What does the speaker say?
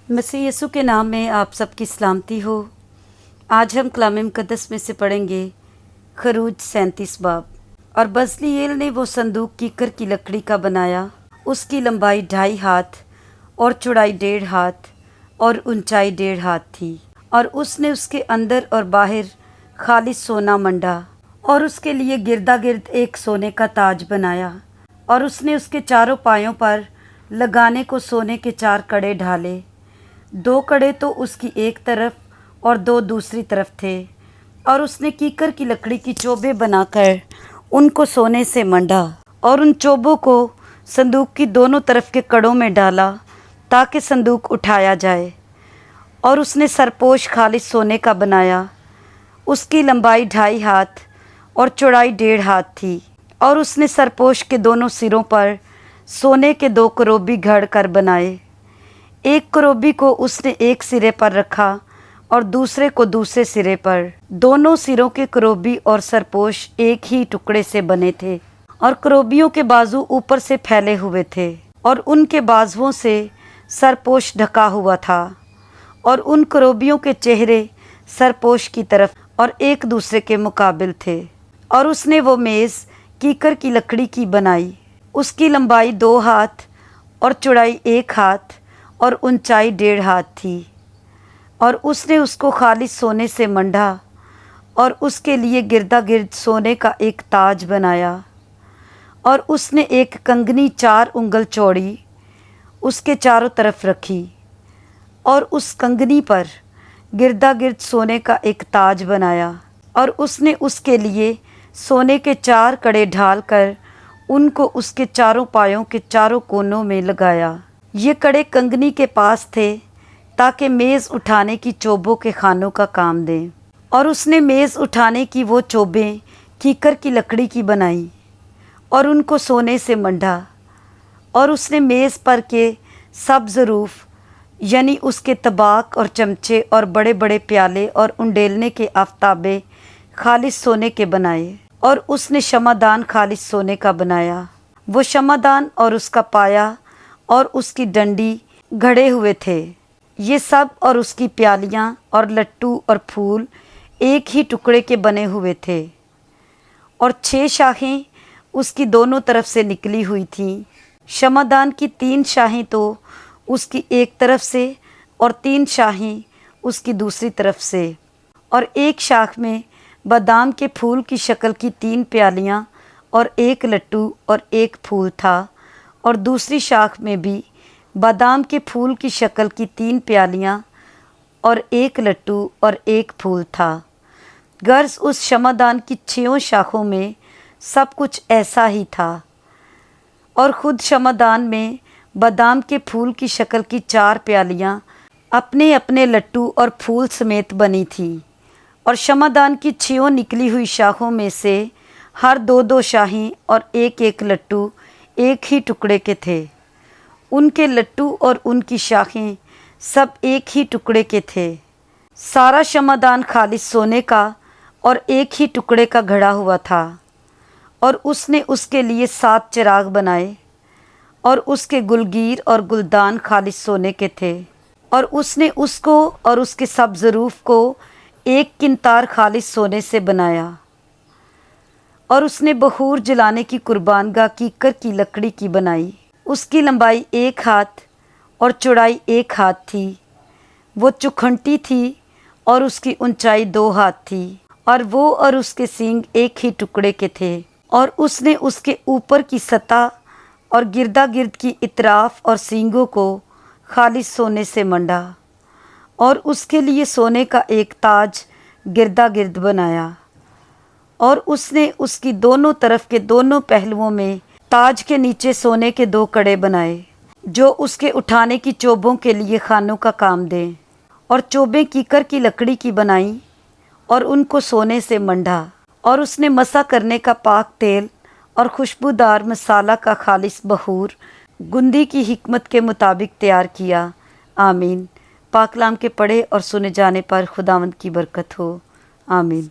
मसीह यीशु के नाम में आप सबकी सलामती हो। आज हम कलाम मुक़द्दस में से पढ़ेंगे खरूज 37 बाब। और बज़लीएल ने वो संदूक कीकर की लकड़ी का बनाया। उसकी लंबाई 2.5 हाथ और चौड़ाई 1.5 हाथ और ऊंचाई 1.5 हाथ थी। और उसने उसके अंदर और बाहर खालिस सोना मंडा और उसके लिए गिरदा गिर्द एक सोने का ताज बनाया। और उसने उसके चारों पायों पर लगाने को सोने के 4 कड़े ढाले। 2 कड़े तो उसकी एक तरफ और 2 दूसरी तरफ थे। और उसने कीकर की लकड़ी की चोबे बनाकर उनको सोने से मंडा और उन चोबों को संदूक की दोनों तरफ के कड़ों में डाला ताकि संदूक उठाया जाए। और उसने सरपोश खालिस सोने का बनाया। उसकी लंबाई 2.5 हाथ और चौड़ाई 1.5 हाथ थी। और उसने सरपोश के दोनों सिरों पर सोने के 2 करोबी घड़ कर बनाए। एक करोबी को उसने एक सिरे पर रखा और दूसरे को दूसरे सिरे पर। दोनों सिरों के करोबी और सरपोश एक ही टुकड़े से बने थे। और करोबियों के बाजू ऊपर से फैले हुए थे और उनके बाजुओं से सरपोश ढका हुआ था। और उन करोबियों के चेहरे सरपोश की तरफ और एक दूसरे के मुकाबिल थे। और उसने वो मेज़ कीकर की लकड़ी की बनाई। उसकी लंबाई 2 हाथ और चौड़ाई 1 हाथ और ऊंचाई 1.5 हाथ थी। और उसने उसको खालिस सोने से मंडा और उसके लिए गिरदा गिर्द सोने का एक ताज बनाया। और उसने एक कंगनी 4 उंगल चौड़ी उसके चारों तरफ रखी। और उस कंगनी पर गिरदा गिर्द सोने का एक ताज बनाया। और उसने उसके लिए सोने के 4 कड़े ढाल कर उनको उसके चारों पायों के चारों कोनों में लगाया। ये कड़े कंगनी के पास थे ताकि मेज़ उठाने की चोबों के खानों का काम दें। और उसने मेज़ उठाने की वो चोबें कीकर की लकड़ी की बनाई और उनको सोने से मंडा। और उसने मेज़ पर के सब ज़रूफ यानी उसके तबाक और चमचे और बड़े बड़े प्याले और उंडेलने के आफ्ताबे खालिस सोने के बनाए। और उसने शमादान खालिस सोने का बनाया। वो शमादान और उसका पाया और उसकी डंडी घड़े हुए थे। ये सब और उसकी प्यालियाँ और लट्टू और फूल एक ही टुकड़े के बने हुए थे। और 6 शाखें उसकी दोनों तरफ से निकली हुई थीं। शमादान की 3 शाखें तो उसकी एक तरफ से और 3 शाखें उसकी दूसरी तरफ से। और एक शाख में बादाम के फूल की शक्ल की 3 प्यालियाँ और 1 लट्टू और 1 फूल था। और दूसरी शाख में भी बादाम के फूल की शक्ल की 3 प्यालियाँ और 1 लट्टू और 1 फूल था। गर्ज उस शमादान की 6 शाखों में सब कुछ ऐसा ही था। और ख़ुद शमादान में बादाम के फूल की शक्ल की 4 प्यालियाँ अपने अपने लट्टू और फूल समेत बनी थी। और शमादान की 6 निकली हुई शाखों में से हर 2-2 शाही और 1-1 लट्टू एक ही टुकड़े के थे। उनके लट्टू और उनकी शाखें सब एक ही टुकड़े के थे। सारा शमादान खालिस सोने का और एक ही टुकड़े का घड़ा हुआ था। और उसने उसके लिए 7 चिराग बनाए। और उसके गुलगीर और गुलदान खालिस सोने के थे। और उसने उसको और उसके सब ज़रूफ को एक किंतार खालिस सोने से बनाया। और उसने बखूर जलाने की कुर्बानगाह कीकर की लकड़ी की बनाई। उसकी लंबाई 1 हाथ और चौड़ाई 1 हाथ थी। वो चुखंटी थी और उसकी ऊंचाई 2 हाथ थी। और वो और उसके सींग एक ही टुकड़े के थे। और उसने उसके ऊपर की सतह और गिरदा गिर्द की इतराफ और सींगों को खालिस सोने से मंडा। और उसके लिए सोने का एक ताज गिरदा गिर्द बनाया। और उसने उसकी दोनों तरफ के दोनों पहलुओं में ताज के नीचे सोने के 2 कड़े बनाए जो उसके उठाने की चोबों के लिए खानों का काम दें। और चोबें कीकर की लकड़ी की बनाई और उनको सोने से मंडा। और उसने मसा करने का पाक तेल और खुशबूदार मसाला का खालिस बखूर गुंदी की हिकमत के मुताबिक तैयार किया। आमीन। पाक कलाम के पढ़े और सुने जाने पर खुदावंद की बरकत हो। आमीन।